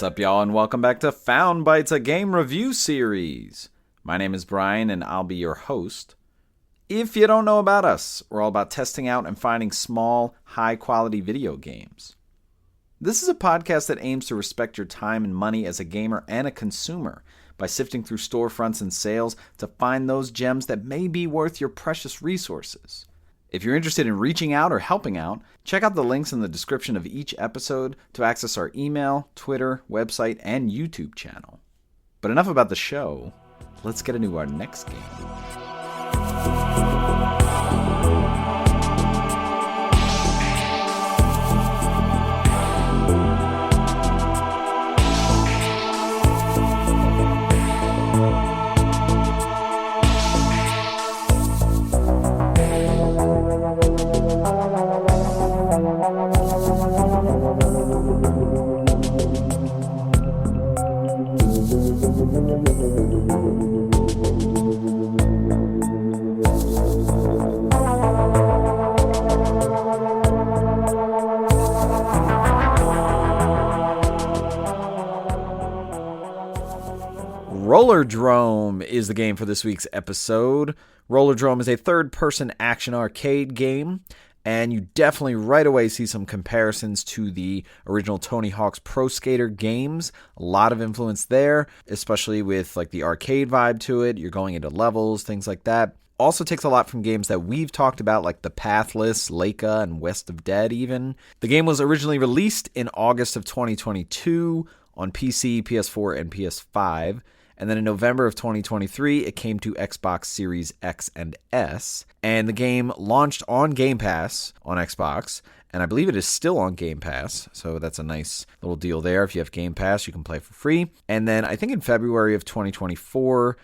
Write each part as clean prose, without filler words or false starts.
up, y'all, and welcome back to Found Bytes, a game review series. My name is Brian, and I'll be your host. If you don't know about us, we're all about testing out and finding small, high-quality video games. This is a podcast that aims to respect your time and money as a gamer and a consumer by sifting through storefronts and sales to find those gems that may be worth your precious resources. If you're interested in reaching out or helping out, check out the links in the description of each episode to access our email, Twitter, website, and YouTube channel. But enough about the show. Let's get into our next game. Rollerdrome is the game for this week's episode. Rollerdrome is a third-person action arcade game, and you definitely right away see some comparisons to the original Tony Hawk's Pro Skater games. A lot of influence there, especially with like the arcade vibe to it. You're going into levels, things like that. Also takes a lot from games that we've talked about, like The Pathless, Leica, and West of Dead even. The game was originally released in August of 2022 on PC, PS4, and PS5. And then in November of 2023, it came to Xbox Series X and S. And the game launched on Game Pass on Xbox. And I believe it is still on Game Pass. So that's a nice little deal there. If you have Game Pass, you can play for free. And then I think in February of 2024,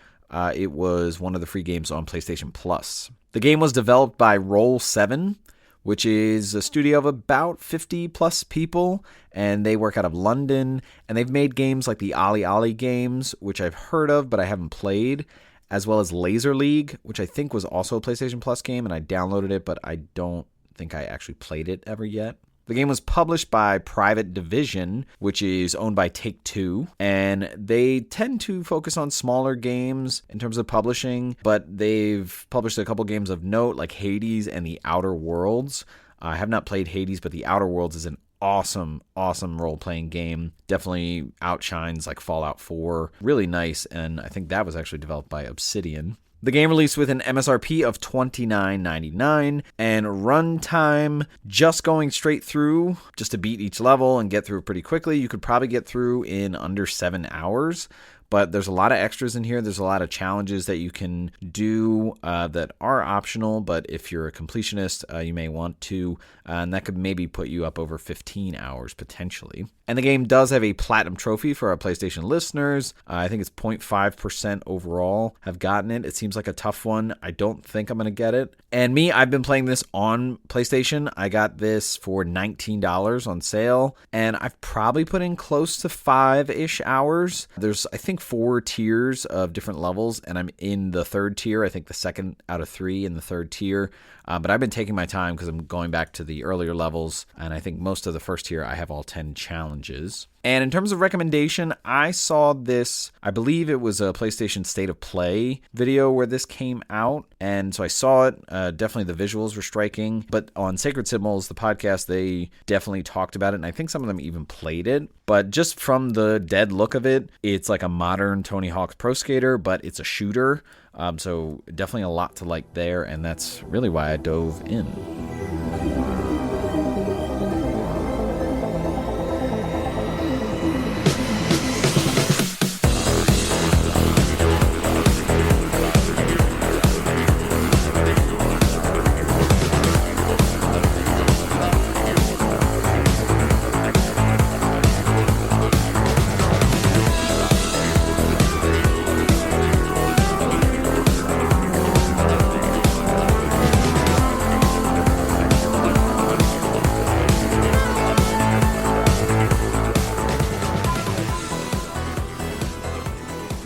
it was one of the free games on PlayStation Plus. The game was developed by Roll7, which is a studio of about 50 plus people, and they work out of London, and they've made games like the Ollie Ollie games, which I've heard of, but I haven't played, as well as Laser League, which I think was also a PlayStation Plus game, and I downloaded it, but I don't think I actually played it ever yet. The game was published by Private Division, which is owned by Take-Two, and they tend to focus on smaller games in terms of publishing, but they've published a couple games of note, like Hades and The Outer Worlds. I have not played Hades, but The Outer Worlds is an awesome role-playing game. Definitely outshines like Fallout 4. Really nice, and I think that was actually developed by Obsidian. The game released with an MSRP of $29.99 and runtime just going straight through just to beat each level and get through pretty quickly. You could probably get through in under 7 hours. But there's a lot of extras in here. There's a lot of challenges that you can do that are optional. But if you're a completionist, you may want to. And that could maybe put you up over 15 hours potentially. And the game does have a platinum trophy for our PlayStation listeners. I think it's 0.5% overall have gotten it. It seems like a tough one. I don't think I'm going to get it. And me, I've been playing this on PlayStation. I got this for $19 on sale. And I've probably put in close to 5-ish hours. There's, I think, 4 tiers of different levels, and I'm in the third tier. I think the second out of 3 in the third tier. But I've been taking my time because I'm going back to the earlier levels, and I think most of the first tier I have all 10 challenges. And in terms of recommendation, I saw this, I believe it was a PlayStation State of Play video where this came out, and so I saw it. Definitely the visuals were striking, but on Sacred Symbols, the podcast, they definitely talked about it, and I think some of them even played it. But just from the dead look of it, it's like a modern Tony Hawk's Pro Skater, but it's a shooter. So definitely a lot to like there, and that's really why I dove in.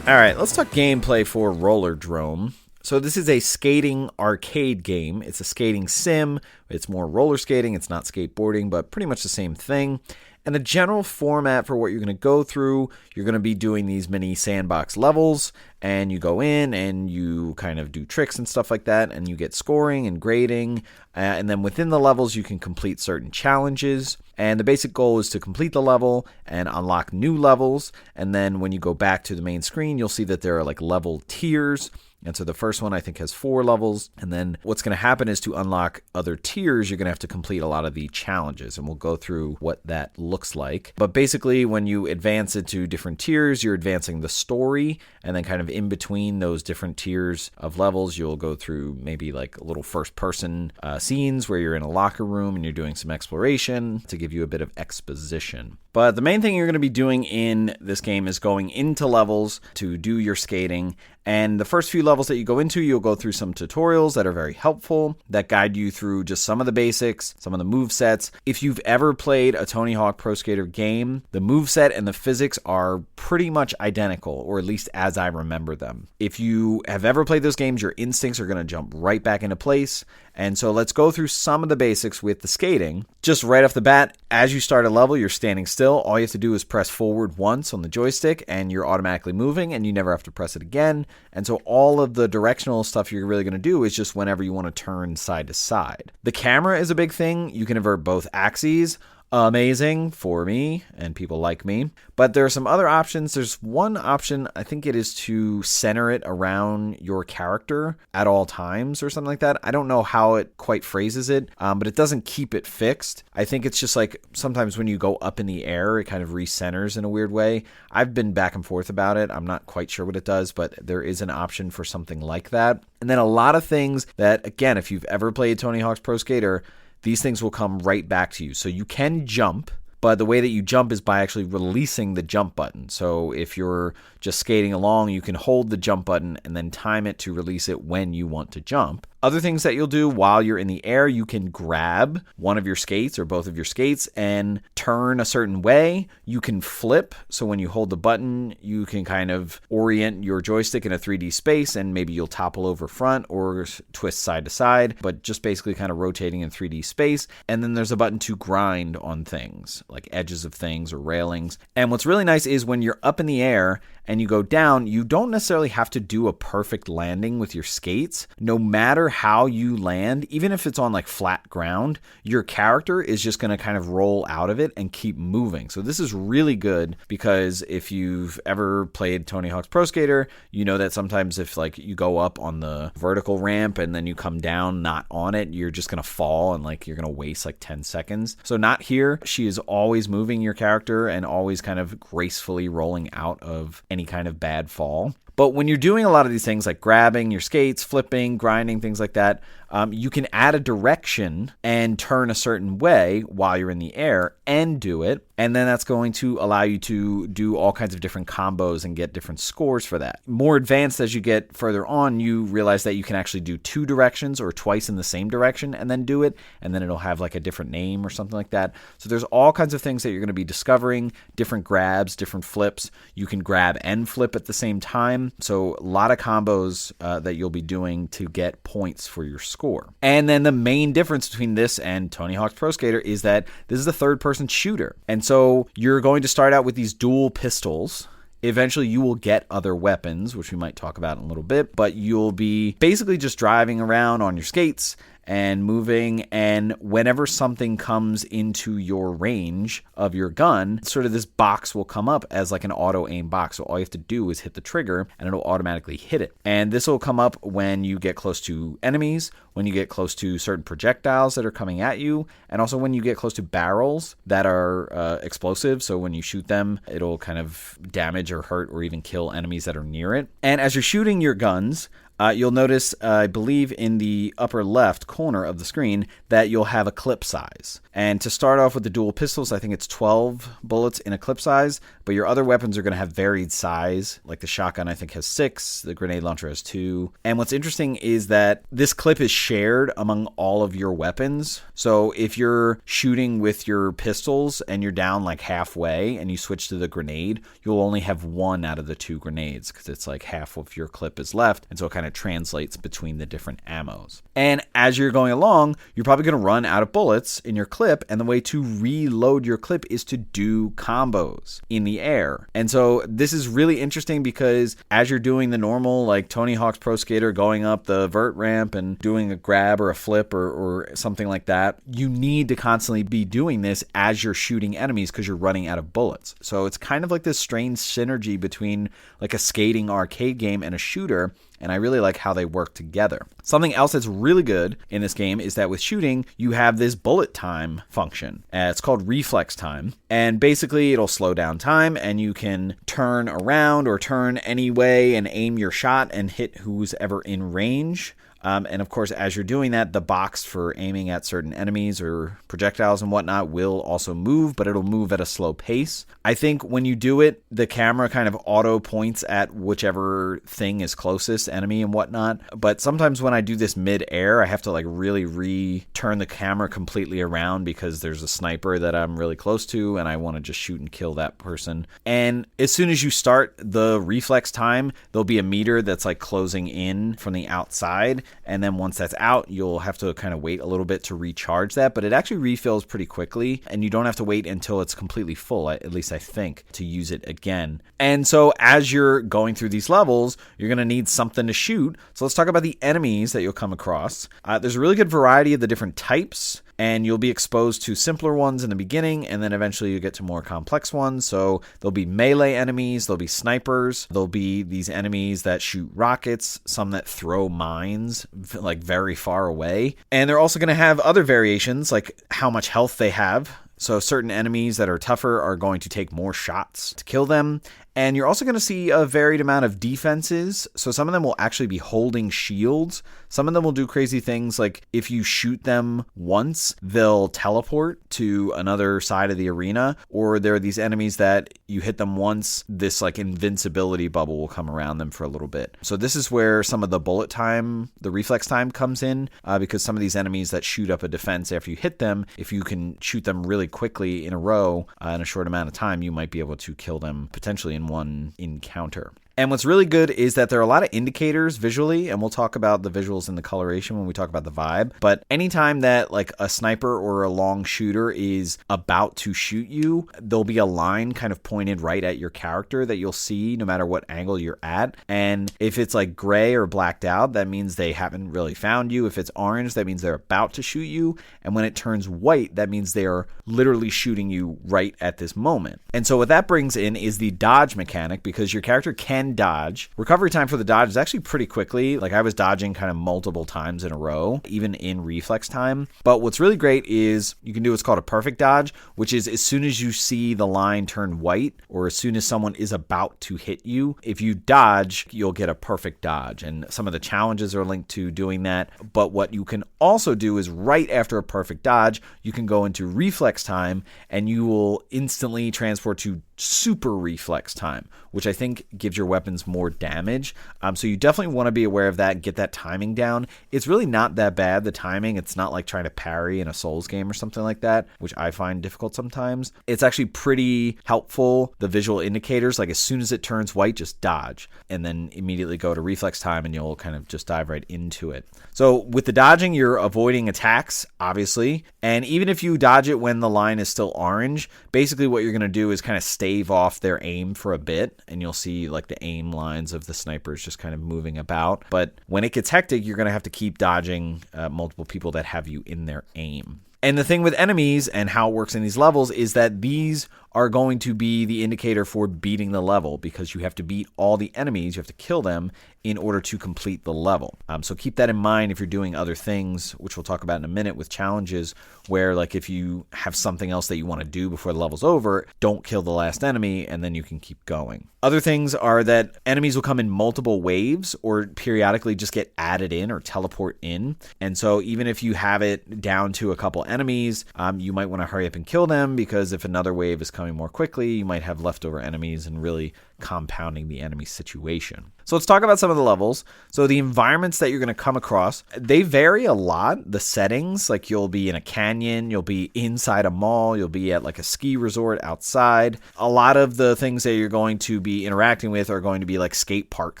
All right, let's talk gameplay for Rollerdrome. So this is a skating arcade game. It's a skating sim. It's more roller skating. It's not skateboarding, but pretty much the same thing. And the general format for what you're going to go through, you're going to be doing these mini sandbox levels, and you go in and you kind of do tricks and stuff like that, and you get scoring and grading. And then within the levels, you can complete certain challenges. And the basic goal is to complete the level and unlock new levels. And then when you go back to the main screen, you'll see that there are like level tiers. And so the first one, I think, has 4 levels. And then what's going to happen is to unlock other tiers, you're going to have to complete a lot of the challenges. And we'll go through what that looks like. But basically, when you advance into different tiers, you're advancing the story. And then kind of in between those different tiers of levels, you'll go through maybe like little first-person scenes where you're in a locker room and you're doing some exploration to give you a bit of exposition. But the main thing you're going to be doing in this game is going into levels to do your skating. And the first few levels that you go into, you'll go through some tutorials that are very helpful, that guide you through just some of the basics, some of the move sets. If you've ever played a Tony Hawk Pro Skater game, the move set and the physics are pretty much identical, or at least as I remember them. If you have ever played those games, your instincts are going to jump right back into place. And so let's go through some of the basics with the skating. Just right off the bat, as you start a level, you're standing still. All you have to do is press forward once on the joystick and you're automatically moving, and you never have to press it again. And so all of the directional stuff you're really going to do is just whenever you want to turn side to side. The camera is a big thing. You can invert both axes. Amazing for me and people like me. But there are some other options. There's one option, I think it is to center it around your character at all times or something like that. I don't know how it quite phrases it, but it doesn't keep it fixed. I think it's just like sometimes when you go up in the air, it kind of recenters in a weird way. I've been back and forth about it. I'm not quite sure what it does, but there is an option for something like that. And then a lot of things that, again, if you've ever played Tony Hawk's Pro Skater, these things will come right back to you. So you can jump, but the way that you jump is by actually releasing the jump button. So if you're just skating along, you can hold the jump button and then time it to release it when you want to jump. Other things that you'll do while you're in the air, you can grab one of your skates or both of your skates and turn a certain way. You can flip. So when you hold the button, you can kind of orient your joystick in a 3D space, and maybe you'll topple over front or twist side to side, but just basically kind of rotating in 3D space. And then there's a button to grind on things like edges of things or railings. And what's really nice is when you're up in the air and you go down, you don't necessarily have to do a perfect landing with your skates. No matter how you land, even if it's on like flat ground, your character is just going to kind of roll out of it and keep moving. So this is really good because if you've ever played Tony Hawk's Pro Skater, you know that sometimes if like you go up on the vertical ramp and then you come down not on it, you're just going to fall and like you're going to waste like 10 seconds. So not here. She is always moving your character and always kind of gracefully rolling out of any kind of bad fall. But when you're doing a lot of these things like grabbing your skates, flipping, grinding, things like that, you can add a direction and turn a certain way while you're in the air and do it. And then that's going to allow you to do all kinds of different combos and get different scores for that. More advanced as you get further on, you realize that you can actually do 2 directions or twice in the same direction and then do it. And then it'll have like a different name or something like that. So there's all kinds of things that you're going to be discovering, different grabs, different flips. You can grab and flip at the same time. So a lot of combos that you'll be doing to get points for your score. And then the main difference between this and Tony Hawk's Pro Skater is that this is a third-person shooter. And so you're going to start out with these dual pistols. Eventually, you will get other weapons, which we might talk about in a little bit, but you'll be basically just driving around on your skates and moving, and whenever something comes into your range of your gun, sort of this box will come up as like an auto aim box. So all you have to do is hit the trigger and it'll automatically hit it. And this will come up when you get close to enemies, when you get close to certain projectiles that are coming at you, and also when you get close to barrels that are explosive. So when you shoot them, it'll kind of damage or hurt or even kill enemies that are near it. And as you're shooting your guns, you'll notice, I believe in the upper left corner of the screen, that you'll have a clip size. And to start off with the dual pistols, I think it's 12 bullets in a clip size, but your other weapons are going to have varied size. Like the shotgun, I think, has 6. The grenade launcher has 2. And what's interesting is that this clip is shared among all of your weapons. So if you're shooting with your pistols and you're down like halfway and you switch to the grenade, you'll only have 1 out of the 2 grenades because it's like half of your clip is left. And so it kind of kind of translates between the different ammos. And as you're going along, you're probably going to run out of bullets in your clip, and the way to reload your clip is to do combos in the air. And so this is really interesting because as you're doing the normal, like Tony Hawk's Pro Skater, going up the vert ramp and doing a grab or a flip or something like that, you need to constantly be doing this as you're shooting enemies because you're running out of bullets. So it's kind of like this strange synergy between like a skating arcade game and a shooter, and I really like how they work together. Something else that's really good in this game is that with shooting, you have this bullet time function. It's called reflex time, and basically it'll slow down time, and you can turn around or turn any way and aim your shot and hit who's ever in range. And of course, as you're doing that, the box for aiming at certain enemies or projectiles and whatnot will also move, but it'll move at a slow pace. I think when you do it, the camera kind of auto points at whichever thing is closest, enemy and whatnot. But sometimes when I do this mid-air, I have to like really turn the camera completely around because there's a sniper that I'm really close to and I want to just shoot and kill that person. And as soon as you start the reflex time, there'll be a meter that's like closing in from the outside. And then once that's out, you'll have to kind of wait a little bit to recharge that, but it actually refills pretty quickly, and you don't have to wait until it's completely full, at least I think, to use it again. And so as you're going through these levels, you're going to need something to shoot. So let's talk about the enemies that you'll come across. There's a really good variety of the different types, and you'll be exposed to simpler ones in the beginning, and then eventually you get to more complex ones. So there'll be melee enemies, there'll be snipers, there'll be these enemies that shoot rockets, some that throw mines like very far away. And they're also going to have other variations, like how much health they have. So certain enemies that are tougher are going to take more shots to kill them. And you're also going to see a varied amount of defenses. So some of them will actually be holding shields. Some of them will do crazy things like if you shoot them once, they'll teleport to another side of the arena. Or there are these enemies that you hit them once, this like invincibility bubble will come around them for a little bit. So this is where some of the bullet time, the reflex time comes in, because some of these enemies that shoot up a defense after you hit them, if you can shoot them really quickly in a row in a short amount of time, you might be able to kill them potentially in one encounter. And what's really good is that there are a lot of indicators visually, and we'll talk about the visuals and the coloration when we talk about the vibe. But anytime that like a sniper or a long shooter is about to shoot you, there'll be a line kind of pointed right at your character that you'll see no matter what angle you're at. And if it's like gray or blacked out, that means they haven't really found you. If it's orange, that means they're about to shoot you. And when it turns white, that means they are literally shooting you right at this moment. And so what that brings in is the dodge mechanic, because your character can dodge. Recovery time for the dodge is actually pretty quickly. Like I was dodging kind of multiple times in a row, even in reflex time. But what's really great is you can do what's called a perfect dodge, which is as soon as you see the line turn white or as soon as someone is about to hit you, if you dodge, you'll get a perfect dodge. And some of the challenges are linked to doing that. But what you can also do is right after a perfect dodge, you can go into reflex time and you will instantly transport to super reflex time, which I think gives your weapons more damage. So you definitely want to be aware of that and get that timing down. It's really not that bad, the timing. It's not like trying to parry in a Souls game or something like that, which I find difficult sometimes. It's actually pretty helpful, the visual indicators, like as soon as it turns white, just dodge and then immediately go to reflex time and you'll kind of just dive right into it. So with the dodging, you're avoiding attacks, obviously. And even if you dodge it when the line is still orange, basically what you're going to do is kind of stave off their aim for a bit, and you'll see like the aim lines of the snipers just kind of moving about. But when it gets hectic, you're going to have to keep dodging multiple people that have you in their aim. And the thing with enemies and how it works in these levels is that these are going to be the indicator for beating the level, because you have to beat all the enemies, you have to kill them in order to complete the level. So keep that in mind if you're doing other things, which we'll talk about in a minute with challenges, where like if you have something else that you want to do before the level's over, don't kill the last enemy and then you can keep going. Other things are that enemies will come in multiple waves or periodically just get added in or teleport in. And so even if you have it down to a couple enemies, you might want to hurry up and kill them, because if another wave is coming more quickly, you might have leftover enemies and really compounding the enemy situation. So let's talk about some of the levels. So the environments that you're going to come across, they vary a lot. The settings, like you'll be in a canyon, you'll be inside a mall, you'll be at like a ski resort outside. A lot of the things that you're going to be interacting with are going to be like skate park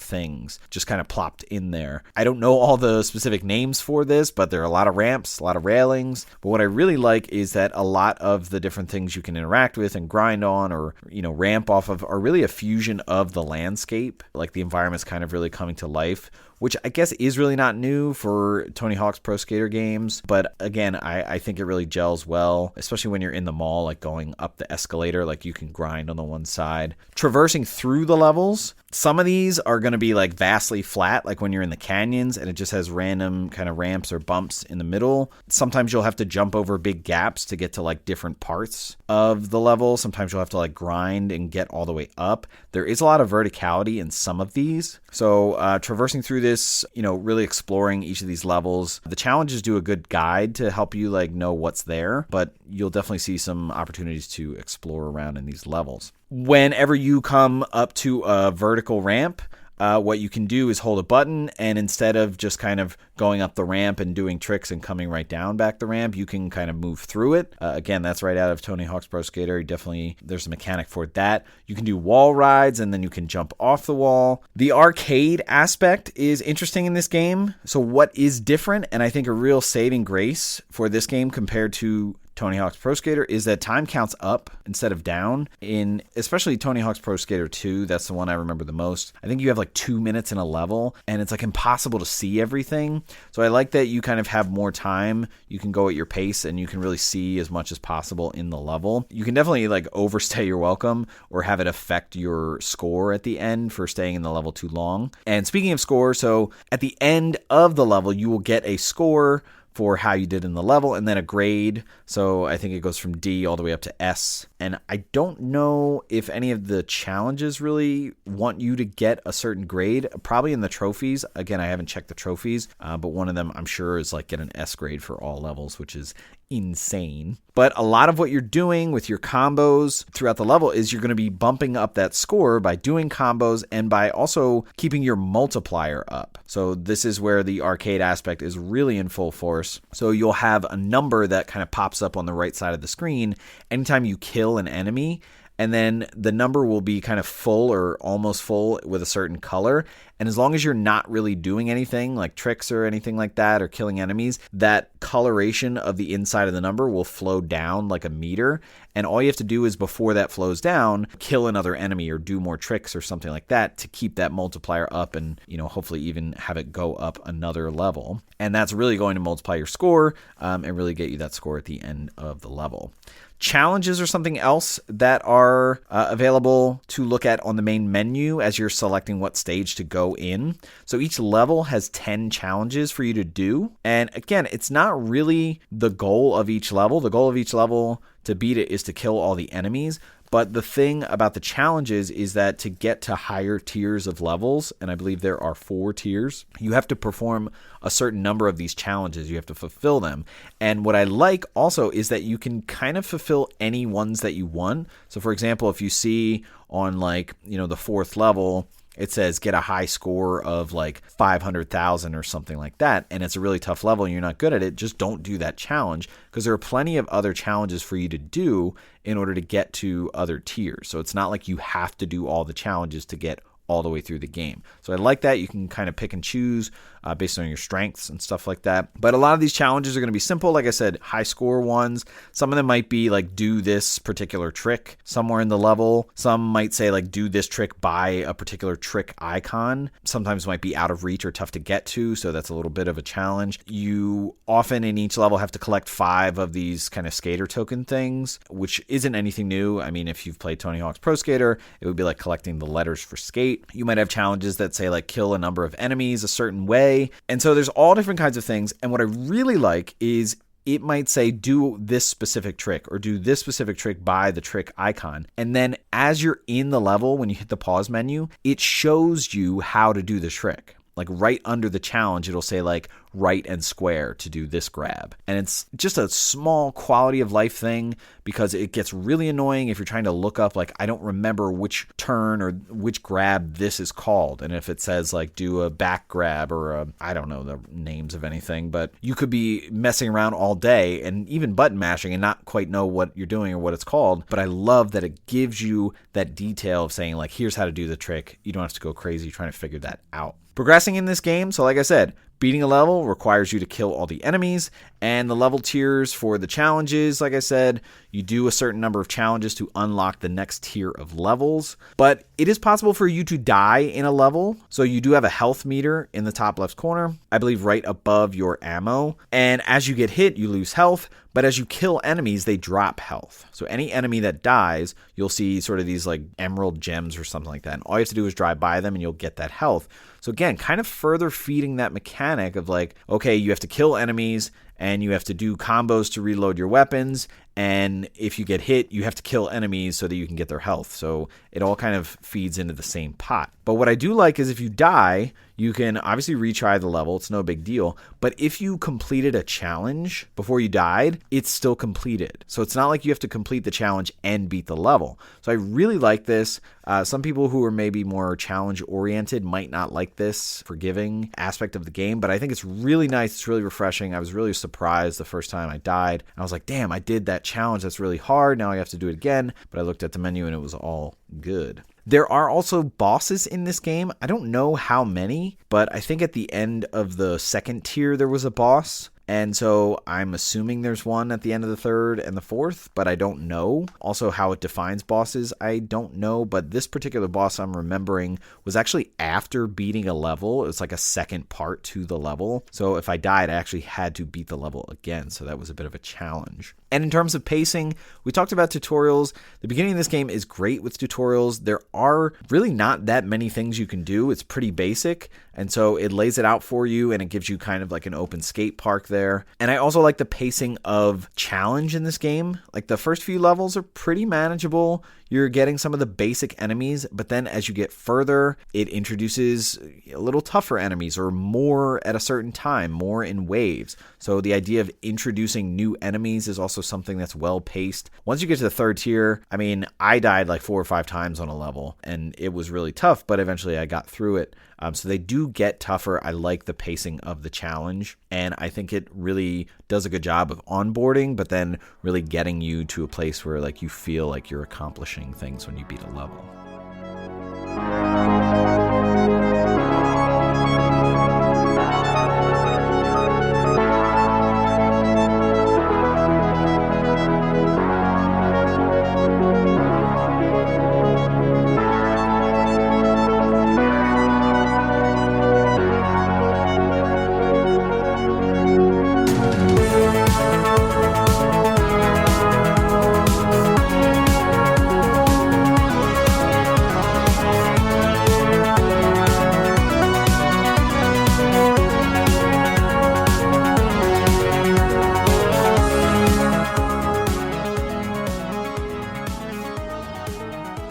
things, just kind of plopped in there. I don't know all the specific names for this, but there are a lot of ramps, a lot of railings. But what I really like is that a lot of the different things you can interact with and grind on or, ramp off of are really a fusion of the landscape. Like the environment's kind of really coming to life, which I guess is really not new for Tony Hawk's Pro Skater games. But again, I think it really gels well, especially when you're in the mall, like going up the escalator, like you can grind on the one side. Traversing through the levels, some of these are going to be like vastly flat, like when you're in the canyons and it just has random kind of ramps or bumps in the middle. Sometimes you'll have to jump over big gaps to get to like different parts of the level. Sometimes you'll have to like grind and get all the way up. There is a lot of verticality in some of these. So traversing through this, really exploring each of these levels. The challenges do a good guide to help you like know what's there, but you'll definitely see some opportunities to explore around in these levels. Whenever you come up to a vertical ramp, what you can do is hold a button, and instead of just kind of going up the ramp and doing tricks and coming right down back the ramp, you can kind of move through it. Again, that's right out of Tony Hawk's Pro Skater. There's a mechanic for that. You can do wall rides, and then you can jump off the wall. The arcade aspect is interesting in this game. So what is different, and I think a real saving grace for this game compared to Tony Hawk's Pro Skater, is that time counts up instead of down. In especially Tony Hawk's Pro Skater 2, that's the one I remember the most. I think you have like 2 minutes in a level, and it's like impossible to see everything. So I like that you kind of have more time. You can go at your pace, and you can really see as much as possible in the level. You can definitely like overstay your welcome or have it affect your score at the end for staying in the level too long. And speaking of score, so at the end of the level, you will get a score for how you did in the level, and then a grade. So I think it goes from D all the way up to S. And I don't know if any of the challenges really want you to get a certain grade. Probably in the trophies. Again, I haven't checked the trophies, but one of them I'm sure is like get an S grade for all levels, which is insane. But a lot of what you're doing with your combos throughout the level is you're going to be bumping up that score by doing combos and by also keeping your multiplier up. So this is where the arcade aspect is really in full force. So you'll have a number that kind of pops up on the right side of the screen anytime you kill an enemy. And then the number will be kind of full or almost full with a certain color. And as long as you're not really doing anything like tricks or anything like that or killing enemies, that coloration of the inside of the number will flow down like a meter. And all you have to do is before that flows down, kill another enemy or do more tricks or something like that to keep that multiplier up and, hopefully even have it go up another level. And that's really going to multiply your score and really get you that score at the end of the level. Challenges are something else that are available to look at on the main menu as you're selecting what stage to go in. So each level has 10 challenges for you to do. And again, it's not really the goal of each level. The goal of each level to beat it is to kill all the enemies. But the thing about the challenges is that to get to higher tiers of levels, and I believe there are 4 tiers, you have to perform a certain number of these challenges. You have to fulfill them. And what I like also is that you can kind of fulfill any ones that you want. So for example, if you see on the 4th level, it says get a high score of like 500,000 or something like that, and it's a really tough level and you're not good at it, just don't do that challenge because there are plenty of other challenges for you to do in order to get to other tiers. So it's not like you have to do all the challenges to get all the way through the game. So I like that. You can kind of pick and choose based on your strengths and stuff like that. But a lot of these challenges are going to be simple. Like I said, high score ones. Some of them might be like do this particular trick somewhere in the level. Some might say like do this trick by a particular trick icon. Sometimes it might be out of reach or tough to get to, so that's a little bit of a challenge. You often in each level have to collect 5 of these kind of skater token things, which isn't anything new. I mean, if you've played Tony Hawk's Pro Skater, it would be like collecting the letters for skate. You might have challenges that say like kill a number of enemies a certain way. And so there's all different kinds of things. And what I really like is it might say do this specific trick or do this specific trick by the trick icon. And then as you're in the level, when you hit the pause menu, it shows you how to do the trick. like right under the challenge, it'll say like right and square to do this grab. And it's just a small quality of life thing because it gets really annoying if you're trying to look up, like, I don't remember which turn or which grab this is called. And if it says like do a back grab or I don't know the names of anything, but you could be messing around all day and even button mashing and not quite know what you're doing or what it's called. But I love that it gives you that detail of saying like, here's how to do the trick. You don't have to go crazy trying to figure that out. Progressing in this game, so like I said, beating a level requires you to kill all the enemies, and the level tiers for the challenges, like I said, you do a certain number of challenges to unlock the next tier of levels, but it is possible for you to die in a level, so you do have a health meter in the top left corner, I believe right above your ammo, and as you get hit, you lose health, but as you kill enemies, they drop health. So any enemy that dies, you'll see sort of these like emerald gems or something like that, and all you have to do is drive by them and you'll get that health. So again, kind of further feeding that mechanic of like, okay, you have to kill enemies and you have to do combos to reload your weapons. And if you get hit, you have to kill enemies so that you can get their health. So it all kind of feeds into the same pot. But what I do like is if you die, you can obviously retry the level. It's no big deal. But if you completed a challenge before you died, it's still completed. So it's not like you have to complete the challenge and beat the level. So I really like this. Some people who are maybe more challenge oriented might not like this forgiving aspect of the game, but I think it's really nice. It's really refreshing. I was really surprised the first time I died. I was like, damn, I did that challenge. That's really hard. Now I have to do it again. But I looked at the menu and it was all good. There are also bosses in this game. I don't know how many, but I think at the end of the second tier there was a boss. And so I'm assuming there's one at the end of the third and the fourth, but I don't know. Also, how it defines bosses, I don't know. But this particular boss I'm remembering was actually after beating a level. It was like a second part to the level. So if I died, I actually had to beat the level again. So that was a bit of a challenge. And in terms of pacing, we talked about tutorials. The beginning of this game is great with tutorials. There are really not that many things you can do. It's pretty basic. And so it lays it out for you and it gives you kind of like an open skate park there. And I also like the pacing of challenge in this game. Like the first few levels are pretty manageable. You're getting some of the basic enemies, but then as you get further, it introduces a little tougher enemies or more at a certain time, more in waves. So the idea of introducing new enemies is also something that's well paced. Once you get to the third tier, I mean, I died like 4 or 5 times on a level and it was really tough, but eventually I got through it. So they do get tougher. I like the pacing of the challenge, and I think it really does a good job of onboarding, but then really getting you to a place where like you feel like you're accomplishing things when you beat a level.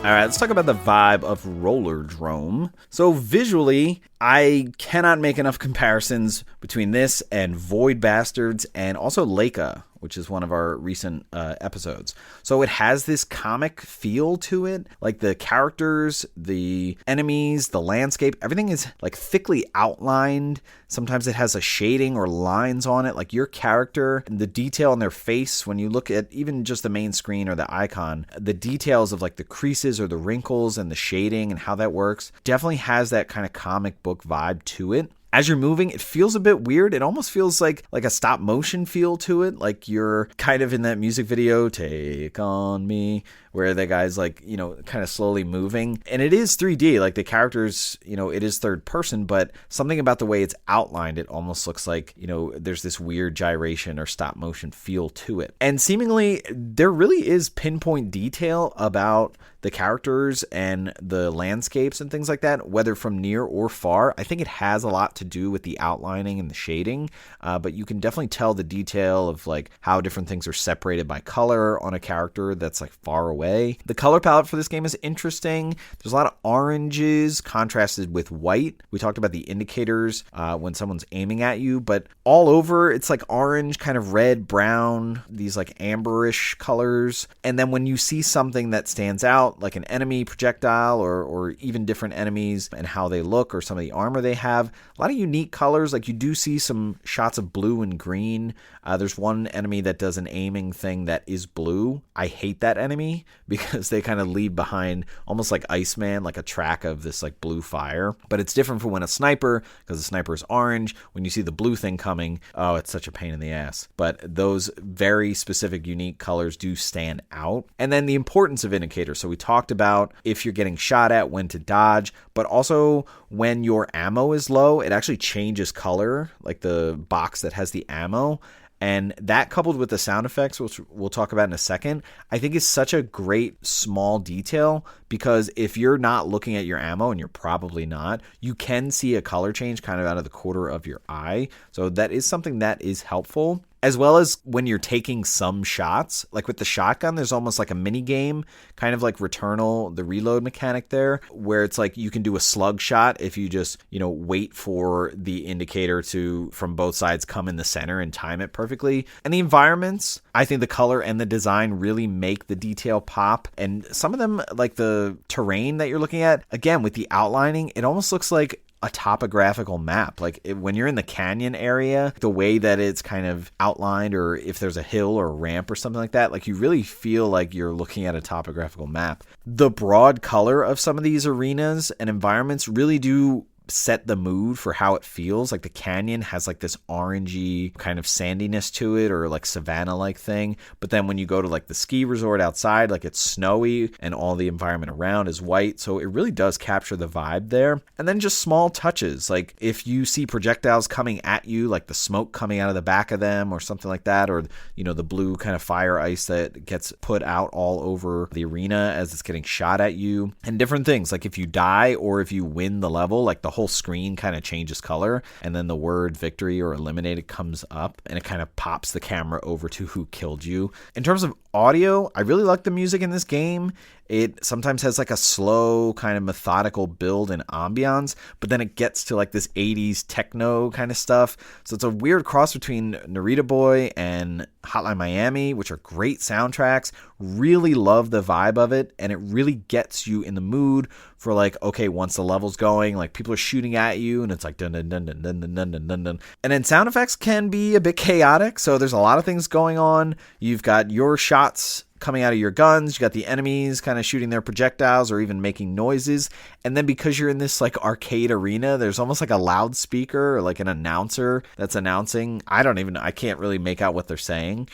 All right, let's talk about the vibe of Rollerdrome. So visually, I cannot make enough comparisons between this and Void Bastards and also Leica, which is one of our recent episodes. So it has this comic feel to it. Like the characters, the enemies, the landscape, everything is like thickly outlined. Sometimes it has a shading or lines on it. Like your character, the detail on their face, when you look at even just the main screen or the icon, the details of like the creases or the wrinkles and the shading and how that works definitely has that kind of comic book vibe to it. As you're moving, it feels a bit weird. It almost feels like a stop motion feel to it. Like you're kind of in that music video, Take On Me, where the guy's like, you know, kind of slowly moving. And it is 3D, like the characters, you know, it is third person, but something about the way it's outlined, it almost looks like, you know, there's this weird gyration or stop motion feel to it. And seemingly there really is pinpoint detail about the characters and the landscapes and things like that, whether from near or far. I think it has a lot to to do with the outlining and the shading, but you can definitely tell the detail of like how different things are separated by color on a character that's like far away. The color palette for this game is interesting. There's a lot of oranges contrasted with white. We talked about the indicators when someone's aiming at you, but all over it's like orange, kind of red, brown, these like amberish colors. And then when you see something that stands out, like an enemy projectile or even different enemies and how they look or some of the armor they have, a lot of unique colors. Like you do see some shots of blue and green. There's one enemy that does an aiming thing that is blue. I hate that enemy because they kind of leave behind almost like Iceman, like a track of this like blue fire. But it's different from when a sniper, because the sniper is orange. When you see the blue thing coming, oh, it's such a pain in the ass. But those very specific, unique colors do stand out. And then the importance of indicators. So we talked about if you're getting shot at, when to dodge, but also when your ammo is low, it actually changes color, like the box that has the ammo. And that coupled with the sound effects, which we'll talk about in a second, I think is such a great small detail, because if you're not looking at your ammo, and you're probably not, you can see a color change kind of out of the corner of your eye. So that is something that is helpful. As well as when you're taking some shots, like with the shotgun, there's almost like a mini game, kind of like Returnal, the reload mechanic there, where it's like you can do a slug shot if you just, wait for the indicator to, from both sides, come in the center and time it perfectly. And the environments, I think the color and the design really make the detail pop. And some of them, like the terrain that you're looking at, again, with the outlining, it almost looks like a topographical map. Like when you're in the canyon area, the way that it's kind of outlined, or if there's a hill or a ramp or something like that, like you really feel like you're looking at a topographical map. The broad color of some of these arenas and environments really do set the mood for how it feels. Like the canyon has like this orangey kind of sandiness to it, or like savanna like thing, but then when you go to like the ski resort outside, like it's snowy and all the environment around is white, so it really does capture the vibe there. And then just small touches, like if you see projectiles coming at you, like the smoke coming out of the back of them or something like that, or the blue kind of fire ice that gets put out all over the arena as it's getting shot at you, and different things, like if you die or if you win the level, like the whole screen kind of changes color, and then the word victory or eliminated comes up, and it kind of pops the camera over to who killed you. In terms of audio, I really like the music in this game. It sometimes has like a slow kind of methodical build and ambiance, but then it gets to like this 80s techno kind of stuff. So it's a weird cross between Narita Boy and Hotline Miami, which are great soundtracks. Really love the vibe of it, and it really gets you in the mood for like, okay, once the level's going, like people are shooting at you and it's like dun dun dun dun dun dun dun dun dun dun. And then sound effects can be a bit chaotic, so there's a lot of things going on. You've got your shots coming out of your guns, you got the enemies kind of shooting their projectiles or even making noises, and then because you're in this like arcade arena, there's almost like a loudspeaker or like an announcer that's announcing. I can't really make out what they're saying,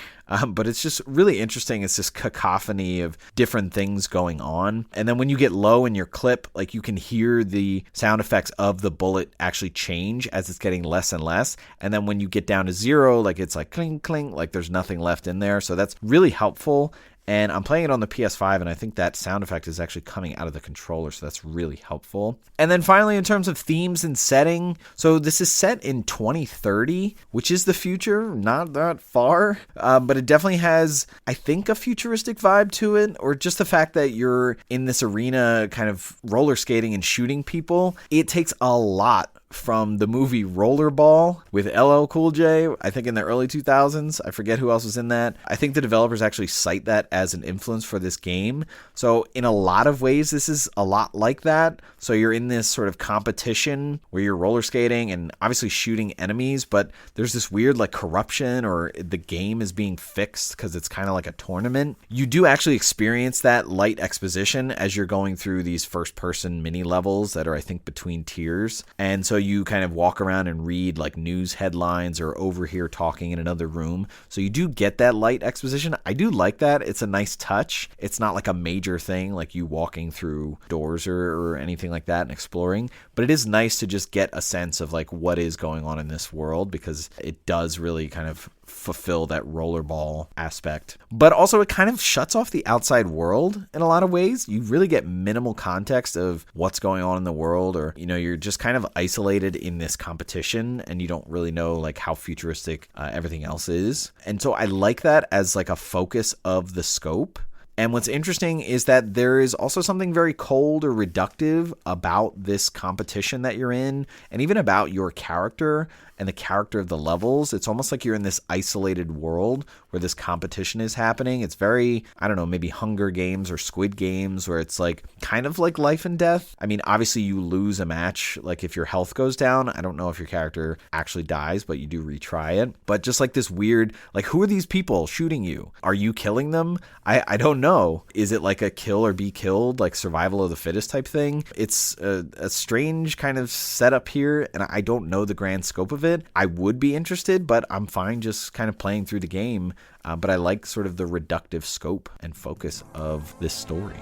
but it's just really interesting. It's this cacophony of different things going on, and then when you get low in your clip, like you can hear the sound effects of the bullet actually change as it's getting less and less, and then when you get down to zero, like it's like cling cling, like there's nothing left in there. So that's really helpful. And I'm playing it on the PS5, and I think that sound effect is actually coming out of the controller, so that's really helpful. And then finally, in terms of themes and setting, so this is set in 2030, which is the future, not that far, but it definitely has, I think, a futuristic vibe to it, or just the fact that you're in this arena kind of roller skating and shooting people. It takes a lot from the movie Rollerball with LL Cool J, I think in the early 2000s. I forget who else was in that. I think the developers actually cite that as an influence for this game. So in a lot of ways, this is a lot like that. So you're in this sort of competition where you're roller skating and obviously shooting enemies, but there's this weird like corruption, or the game is being fixed because it's kind of like a tournament. You do actually experience that light exposition as you're going through these first person mini levels that are, I think, between tiers. And so you kind of walk around and read like news headlines or overhear talking in another room. So you do get that light exposition. I do like that. It's a nice touch. It's not like a major thing like you walking through doors or anything like that and exploring, but it is nice to just get a sense of like what is going on in this world, because it does really kind of fulfill that rollerball aspect. But also it kind of shuts off the outside world in a lot of ways. You really get minimal context of what's going on in the world, or you're just kind of isolated isolated in this competition, and you don't really know like how futuristic everything else is. And so I like that as like a focus of the scope. And what's interesting is that there is also something very cold or reductive about this competition that you're in, and even about your character and the character of the levels. It's almost like you're in this isolated world where this competition is happening. It's very, I don't know, maybe Hunger Games or Squid Games, where it's like kind of like life and death. I mean, obviously you lose a match, like if your health goes down. I don't know if your character actually dies, but you do retry it. But just like this weird, like, who are these people shooting you? Are you killing them? I don't know. Is it like a kill or be killed, like survival of the fittest type thing? It's a strange kind of setup here, and I don't know the grand scope of it. I would be interested, but I'm fine just kind of playing through the game. But I like sort of the reductive scope and focus of this story.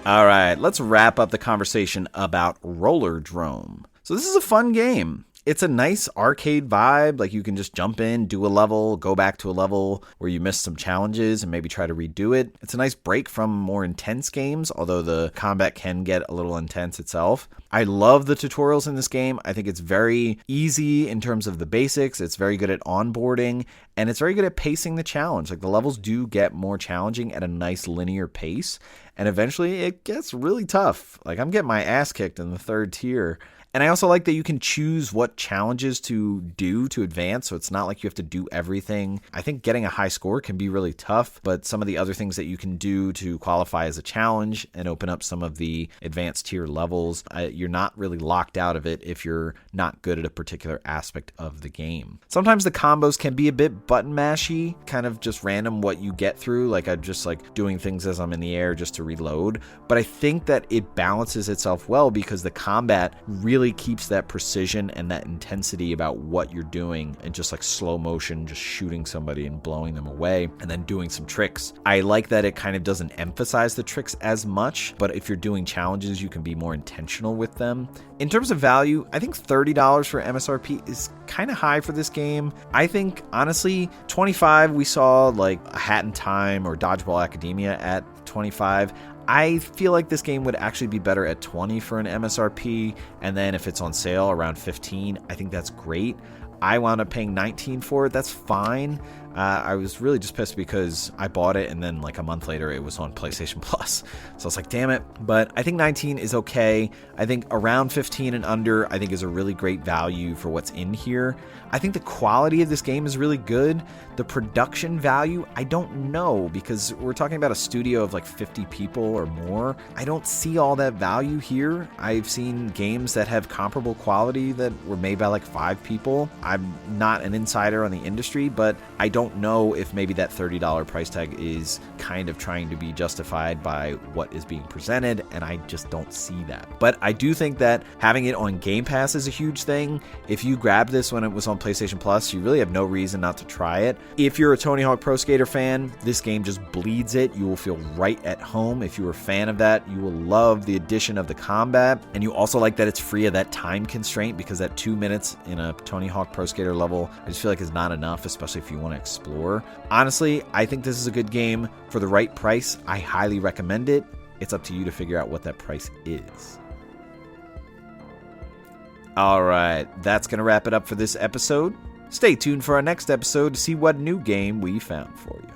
All right, let's wrap up the conversation about Rollerdrome. So this is a fun game. It's a nice arcade vibe. Like, you can just jump in, do a level, go back to a level where you missed some challenges and maybe try to redo it. It's a nice break from more intense games, although the combat can get a little intense itself. I love the tutorials in this game. I think it's very easy in terms of the basics. It's very good at onboarding, and it's very good at pacing the challenge. Like, the levels do get more challenging at a nice linear pace, and eventually it gets really tough. Like, I'm getting my ass kicked in the third tier. And I also like that you can choose what challenges to do to advance, so it's not like you have to do everything. I think getting a high score can be really tough, but some of the other things that you can do to qualify as a challenge and open up some of the advanced tier levels, you're not really locked out of it if you're not good at a particular aspect of the game. Sometimes the combos can be a bit button mashy, kind of just random what you get through, like I'm just like doing things as I'm in the air just to reload. But I think that it balances itself well because the combat really keeps that precision and that intensity about what you're doing, and just like slow motion, just shooting somebody and blowing them away and then doing some tricks. I like that it kind of doesn't emphasize the tricks as much, but if you're doing challenges, you can be more intentional with them. In terms of value, I think $30 for MSRP is kind of high for this game. I think, honestly, $25, we saw like A Hat in Time or Dodgeball Academia at $25. I feel like this game would actually be better at $20 for an MSRP, and then if it's on sale around $15, I think that's great. I wound up paying $19 for it. That's fine. I was really just pissed because I bought it and then like a month later it was on PlayStation Plus. So I was like, damn it. But I think 19 is okay. I think around 15 and under, I think is a really great value for what's in here. I think the quality of this game is really good. The production value, I don't know, because we're talking about a studio of like 50 people or more. I don't see all that value here. I've seen games that have comparable quality that were made by like 5 people. I'm not an insider on the industry, but I don't know if maybe that $30 price tag is kind of trying to be justified by what is being presented, and I just don't see that. But I do think that having it on Game Pass is a huge thing. If you grabbed this when it was on PlayStation Plus, you really have no reason not to try it. If you're a Tony Hawk Pro Skater fan, this game just bleeds it. You will feel right at home. If you're a fan of that, you will love the addition of the combat, and you also like that it's free of that time constraint, because that 2 minutes in a Tony Hawk Pro Skater level, I just feel like is not enough, especially if you want to explore. Honestly, I think this is a good game for the right price. I highly recommend it. It's up to you to figure out what that price is. All right, that's going to wrap it up for this episode. Stay tuned for our next episode to see what new game we found for you.